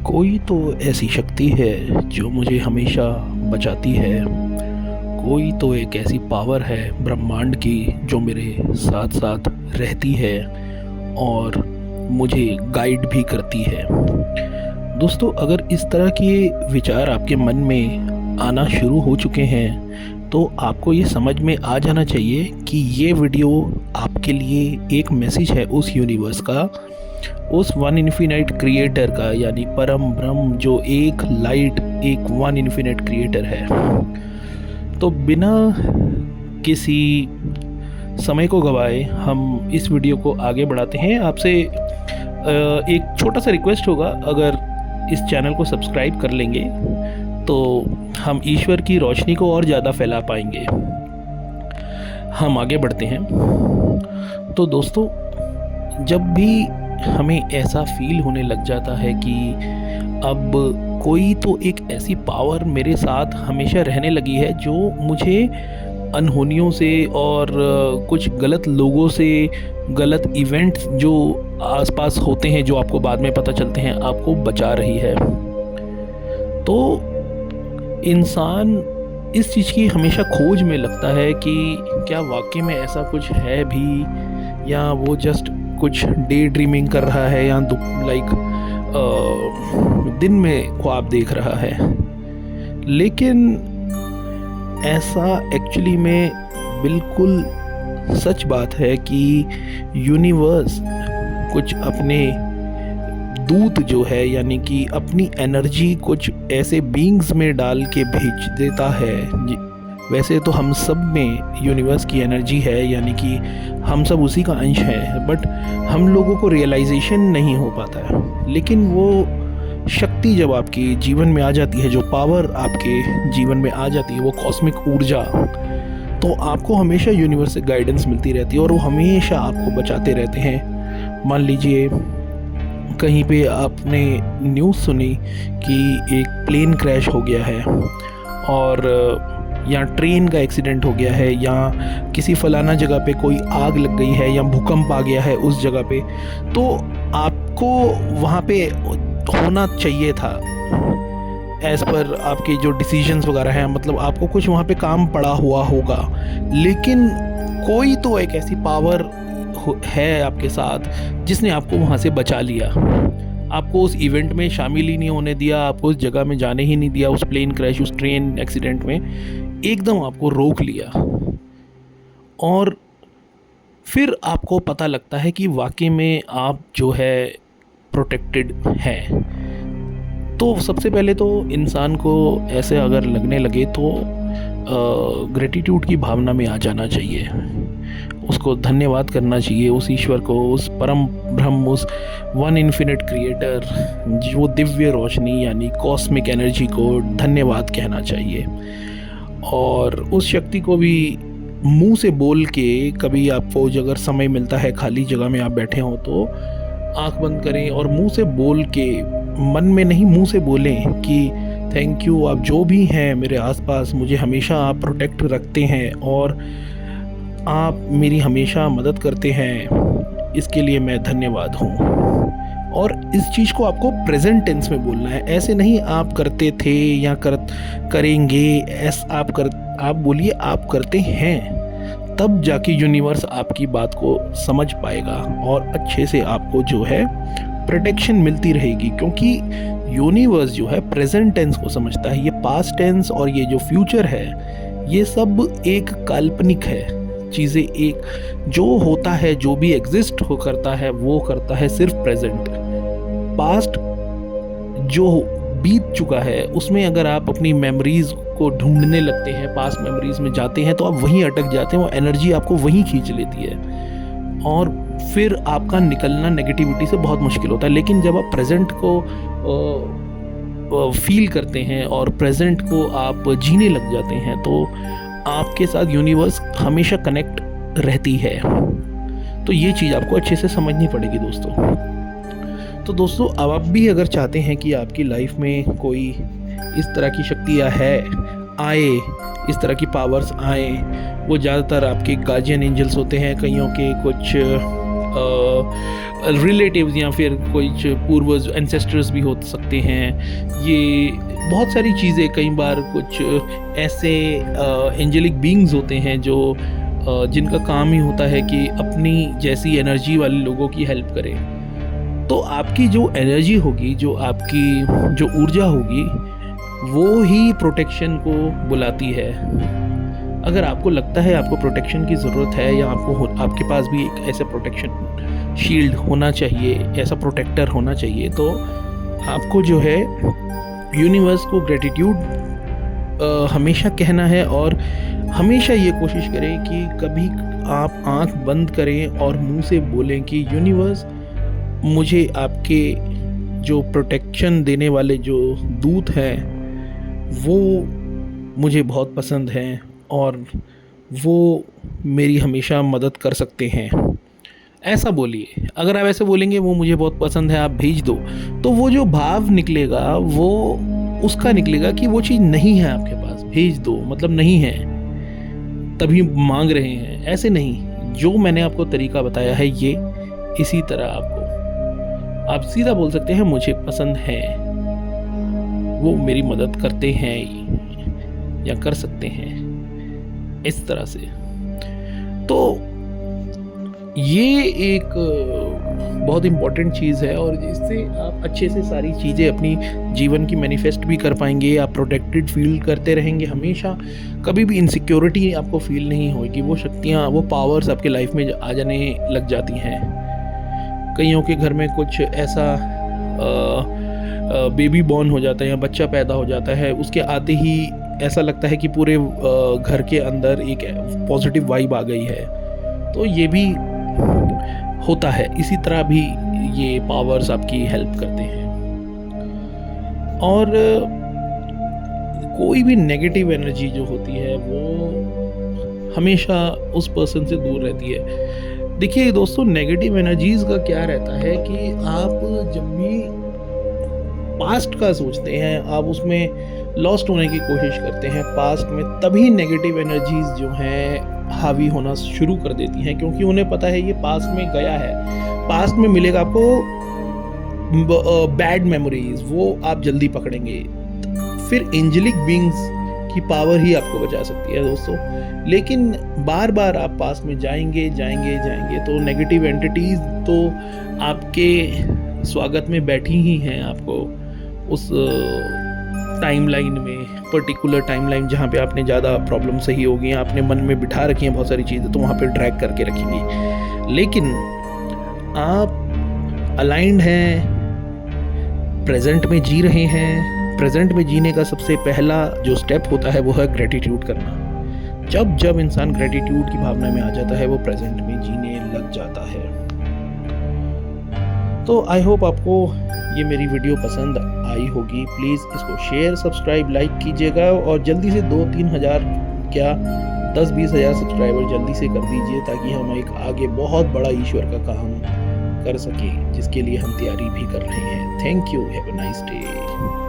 कोई तो ऐसी शक्ति है जो मुझे हमेशा बचाती है। कोई तो एक ऐसी पावर है ब्रह्मांड की जो मेरे साथ साथ रहती है और मुझे गाइड भी करती है। दोस्तों, अगर इस तरह के विचार आपके मन में आना शुरू हो चुके हैं तो आपको ये समझ में आ जाना चाहिए कि ये वीडियो आपके लिए एक मैसेज है उस यूनिवर्स का, उस वन इन्फिनाइट क्रिएटर का, यानी परम ब्रह्म जो एक लाइट, एक वन इन्फिनाइट क्रिएटर है। तो बिना किसी समय को गवाए हम इस वीडियो को आगे बढ़ाते हैं। आपसे एक छोटा सा रिक्वेस्ट होगा, अगर इस चैनल को सब्सक्राइब कर लेंगे तो हम ईश्वर की रोशनी को और ज़्यादा फैला पाएंगे। हम आगे बढ़ते हैं। तो दोस्तों, जब भी हमें ऐसा फील होने लग जाता है कि अब कोई तो एक ऐसी पावर मेरे साथ हमेशा रहने लगी है जो मुझे अनहोनियों से और कुछ गलत लोगों से, गलत इवेंट्स जो आसपास होते हैं, जो आपको बाद में पता चलते हैं, आपको बचा रही है, तो इंसान इस चीज़ की हमेशा खोज में लगता है कि क्या वाकई में ऐसा कुछ है भी, या वो जस्ट कुछ डे ड्रीमिंग कर रहा है, या दिन में ख्वाब देख रहा है। लेकिन ऐसा एक्चुअली में बिल्कुल सच बात है कि यूनिवर्स कुछ अपने दूत जो है, यानी कि अपनी एनर्जी कुछ ऐसे बीइंग्स में डाल के भेज देता है। वैसे तो हम सब में यूनिवर्स की एनर्जी है, यानी कि हम सब उसी का अंश है, बट हम लोगों को रियलाइजेशन नहीं हो पाता है। लेकिन वो शक्ति जब आपके जीवन में आ जाती है, जो पावर आपके जीवन में आ जाती है, वो कॉस्मिक ऊर्जा, तो आपको हमेशा यूनिवर्स से गाइडेंस मिलती रहती है और वो हमेशा आपको बचाते रहते हैं। मान लीजिए कहीं पे आपने न्यूज़ सुनी कि एक प्लेन क्रैश हो गया है, और या ट्रेन का एक्सीडेंट हो गया है, या किसी फलाना जगह पे कोई आग लग गई है, या भूकंप आ गया है उस जगह पे, तो आपको वहाँ पे होना चाहिए था एज़ पर आपके जो डिसीजंस वगैरह हैं, मतलब आपको कुछ वहाँ पे काम पड़ा हुआ होगा। लेकिन कोई तो एक ऐसी पावर है आपके साथ जिसने आपको वहाँ से बचा लिया, आपको उस इवेंट में शामिल ही नहीं होने दिया, आपको उस जगह में जाने ही नहीं दिया, उस प्लेन क्रैश, उस ट्रेन एक्सीडेंट में एकदम आपको रोक लिया। और फिर आपको पता लगता है कि वाकई में आप जो है प्रोटेक्टेड हैं। तो सबसे पहले तो इंसान को ऐसे अगर लगने लगे तो ग्रेटिट्यूड की भावना में आ जाना चाहिए, उसको धन्यवाद करना चाहिए उस ईश्वर को, उस परम ब्रह्म, उस वन इन्फिनिट क्रिएटर, जो दिव्य रोशनी यानी कॉस्मिक एनर्जी को धन्यवाद कहना चाहिए। और उस शक्ति को भी मुंह से बोल के, कभी आपको अगर समय मिलता है, खाली जगह में आप बैठे हो तो आंख बंद करें और मुंह से बोल के, मन में नहीं मुंह से बोलें कि थैंक यू, आप जो भी हैं मेरे आसपास, मुझे हमेशा आप प्रोटेक्ट रखते हैं और आप मेरी हमेशा मदद करते हैं, इसके लिए मैं धन्यवाद हूँ। और इस चीज़ को आपको प्रेजेंट टेंस में बोलना है, ऐसे नहीं आप करते थे या करेंगे, आप बोलिए आप करते हैं, तब जाके यूनिवर्स आपकी बात को समझ पाएगा और अच्छे से आपको जो है प्रोटेक्शन मिलती रहेगी। क्योंकि यूनिवर्स जो है प्रेजेंट टेंस को समझता है, ये पास्ट टेंस और ये जो फ्यूचर है, ये सब एक काल्पनिक है चीज़ें। एक जो होता है, जो भी एग्जिस्ट हो करता है, वो करता है सिर्फ प्रेजेंट। पास्ट जो बीत चुका है उसमें अगर आप अपनी मेमोरीज़ को ढूंढने लगते हैं, पास्ट मेमोरीज़ में जाते हैं, तो आप वहीं अटक जाते हैं, वो एनर्जी आपको वहीं खींच लेती है और फिर आपका निकलना नेगेटिविटी से बहुत मुश्किल होता है। लेकिन जब आप प्रेजेंट को फील करते हैं और प्रेजेंट को आप जीने लग जाते हैं, तो आपके साथ यूनिवर्स हमेशा कनेक्ट रहती है। तो ये चीज़ आपको अच्छे से समझनी पड़ेगी दोस्तों। तो दोस्तों, अब आप भी अगर चाहते हैं कि आपकी लाइफ में कोई इस तरह की शक्तियाँ आए, इस तरह की पावर्स आए, वो ज़्यादातर आपके गार्जियन एंजल्स होते हैं, कईयों के कुछ रिलेटिव्स या फिर कुछ पूर्वज एंसेस्टर्स भी हो सकते हैं। ये बहुत सारी चीज़ें, कई बार कुछ ऐसे एंजेलिक बीइंग्स होते हैं जो जिनका काम ही होता है कि अपनी जैसी एनर्जी वाले लोगों की हेल्प करें। तो आपकी जो एनर्जी होगी, जो आपकी जो ऊर्जा होगी, वो ही प्रोटेक्शन को बुलाती है। अगर आपको लगता है आपको प्रोटेक्शन की ज़रूरत है, या आपके पास भी एक ऐसा प्रोटेक्शन शील्ड होना चाहिए, ऐसा प्रोटेक्टर होना चाहिए, तो आपको जो है यूनिवर्स को ग्रेटिट्यूड हमेशा कहना है, और हमेशा ये कोशिश करें कि कभी आप आंख बंद करें और मुंह से बोलें कि यूनिवर्स, मुझे आपके जो प्रोटेक्शन देने वाले जो दूत हैं वो मुझे बहुत पसंद हैं और वो मेरी हमेशा मदद कर सकते हैं। ऐसा बोलिए। अगर आप ऐसे बोलेंगे वो मुझे बहुत पसंद है, आप भेज दो, तो वो जो भाव निकलेगा वो उसका निकलेगा कि वो चीज़ नहीं है आपके पास, भेज दो मतलब नहीं है, तभी मांग रहे हैं। ऐसे नहीं, जो मैंने आपको तरीका बताया है ये इसी तरह आप सीधा बोल सकते हैं मुझे पसंद है, वो मेरी मदद करते हैं या कर सकते हैं, इस तरह से। तो ये एक बहुत इम्पॉर्टेंट चीज़ है, और इससे आप अच्छे से सारी चीज़ें अपनी जीवन की मैनिफेस्ट भी कर पाएंगे। आप प्रोटेक्टेड फील करते रहेंगे हमेशा, कभी भी इनसिक्योरिटी आपको फील नहीं होगी। वो शक्तियाँ, वो पावर्स आपके लाइफ में आ जाने लग जाती हैं। कईयों के घर में कुछ ऐसा बेबी बॉर्न हो जाता है या बच्चा पैदा हो जाता है, उसके आते ही ऐसा लगता है कि पूरे घर के अंदर एक पॉजिटिव वाइब आ गई है। तो ये भी होता है, इसी तरह भी ये पावर्स आपकी हेल्प करते हैं। और कोई भी नेगेटिव एनर्जी जो होती है वो हमेशा उस पर्सन से दूर रहती है। देखिए दोस्तों, नेगेटिव एनर्जीज का क्या रहता है कि आप जब भी पास्ट का सोचते हैं, आप उसमें लॉस्ट होने की कोशिश करते हैं पास्ट में, तभी नेगेटिव एनर्जीज जो हैं हावी होना शुरू कर देती हैं, क्योंकि उन्हें पता है ये पास्ट में गया है, पास्ट में मिलेगा आपको बैड मेमोरीज, वो आप जल्दी पकड़ेंगे। फिर एंजेलिक बीइंग्स की पावर ही आपको बचा सकती है दोस्तों। लेकिन बार बार आप पास में जाएंगे तो नेगेटिव एंटिटीज तो आपके स्वागत में बैठी ही हैं, आपको उस टाइमलाइन में, पर्टिकुलर टाइमलाइन जहाँ पे आपने ज़्यादा प्रॉब्लम सही होगी, आपने मन में बिठा रखी हैं बहुत सारी चीज़ें, तो वहाँ पे ड्रैग करके रखेंगी। लेकिन आप अलाइंड हैं, प्रेजेंट में जी रहे हैं। प्रेजेंट में जीने का सबसे पहला जो स्टेप होता है वो है ग्रेटिट्यूड करना। जब इंसान ग्रेटिट्यूड की भावना में आ जाता है वो प्रेजेंट में जीने लग जाता है। तो आई होप आपको ये मेरी वीडियो पसंद आई होगी। प्लीज़ इसको शेयर, सब्सक्राइब, लाइक कीजिएगा, और जल्दी से 2-3 हज़ार क्या 10-20 हज़ार सब्सक्राइबर जल्दी से कर दीजिए, ताकि हम एक आगे बहुत बड़ा ईश्वर का काम कर सकें, जिसके लिए हम तैयारी भी कर रहे हैं। Thank you, have a nice day.